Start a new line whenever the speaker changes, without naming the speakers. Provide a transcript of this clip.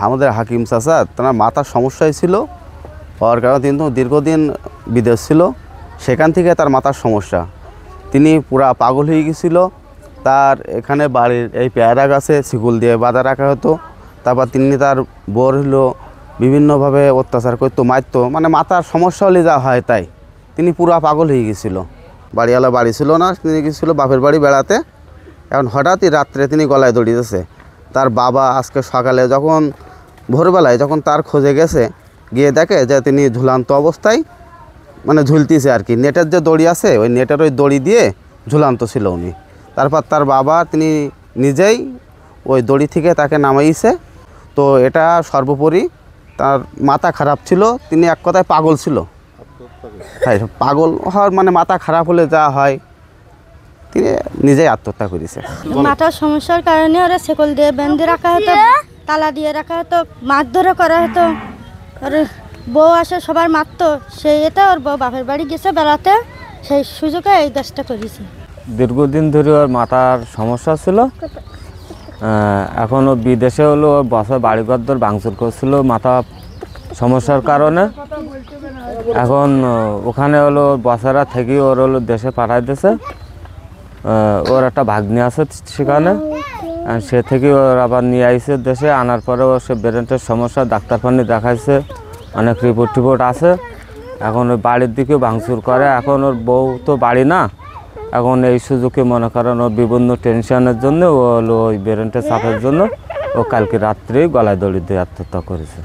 আমাদের হাকিম চাচা তার মাথার সমস্যাই ছিল, হওয়ার কারণে কিন্তু দীর্ঘদিন বিদেশ ছিল, সেখান থেকে তার মাথার সমস্যা, তিনি পুরা পাগল হয়ে গেছিল। তার এখানে বাড়ির এই পেয়ারা গাছে শিকল দিয়ে বাঁধা রাখা হতো। তারপর তিনি তার বোর হলো বিভিন্নভাবে অত্যাচার করতো, মারতো, মানে মাথার সমস্যা হলে যা হয় তাই। তিনি পুরা পাগল হয়ে গেছিলো। বাড়িওয়ালা বাড়ি ছিল না, তিনি গেছিলো বাপের বাড়ি বেড়াতে। এখন হঠাৎই রাত্রে তিনি গলায় দড়ি দিয়েছে। তার বাবা আজকে সকালে যখন ভোরবেলায় যখন তার খোঁজে গেছে, গিয়ে দেখে যে তিনি ঝুলান্ত অবস্থায়, মানে ঝুলতিছে আর কি, নেটের যে দড়ি আছে ওই নেটের ওই দড়ি দিয়ে ঝুলান্ত ছিল উনি। তারপর তার বাবা তিনি নিজেই ওই দড়ি থেকে তাকে নামাইছে। তো এটা সর্বোপরি তার মাথা খারাপ ছিল, তিনি এক কথায় পাগল ছিল। হ্যাঁ, পাগল হওয়ার মানে মাথা খারাপ হলে যা হয়, তিনি নিজেই আত্মহত্যা করেছে।
মাথার সমস্যার কারণে ওরা শেকল দিয়ে বেঁধে রাখা হতো, তালা দিয়ে রাখা হতো, মারধরও করা হতো। আর বউ আসে সবার মারতো, সেই এতে ওর বউ বাপের বাড়ি গেছে বেড়াতে, সেই সুযোগে এই কাজটা করেছে।
দীর্ঘদিন ধরে ওর মাথার সমস্যা ছিল। এখন ও বিদেশে হলো ওর বছর বাড়িঘর দর ভাঙচুর করছিল মাথা সমস্যার কারণে। এখন ওখানে হলো বছরা থেকে ওর হলো দেশে পাঠাই দিয়েছে। ওর একটা ভাগ্নি আছে সেখানে, সে থেকে ওর আবার নিয়ে আইছে দেশে। আনার পরে ওর সে ব্রেনের সমস্যা, ডাক্তার পানি দেখাইছে, অনেক রিপোর্ট আছে। এখন ওই বাড়ির দিকেও ভাঙচুর করে। এখন ওর বউ তো বাড়ি না, এখন এই সুযোগে মনে করেন ওর বিভিন্ন টেনশনের জন্য ও হলো ওই ব্রেনের চাপের জন্য ও কালকে রাত্রেই গলায় দড়ি দিয়ে আত্মহত্যা করেছে।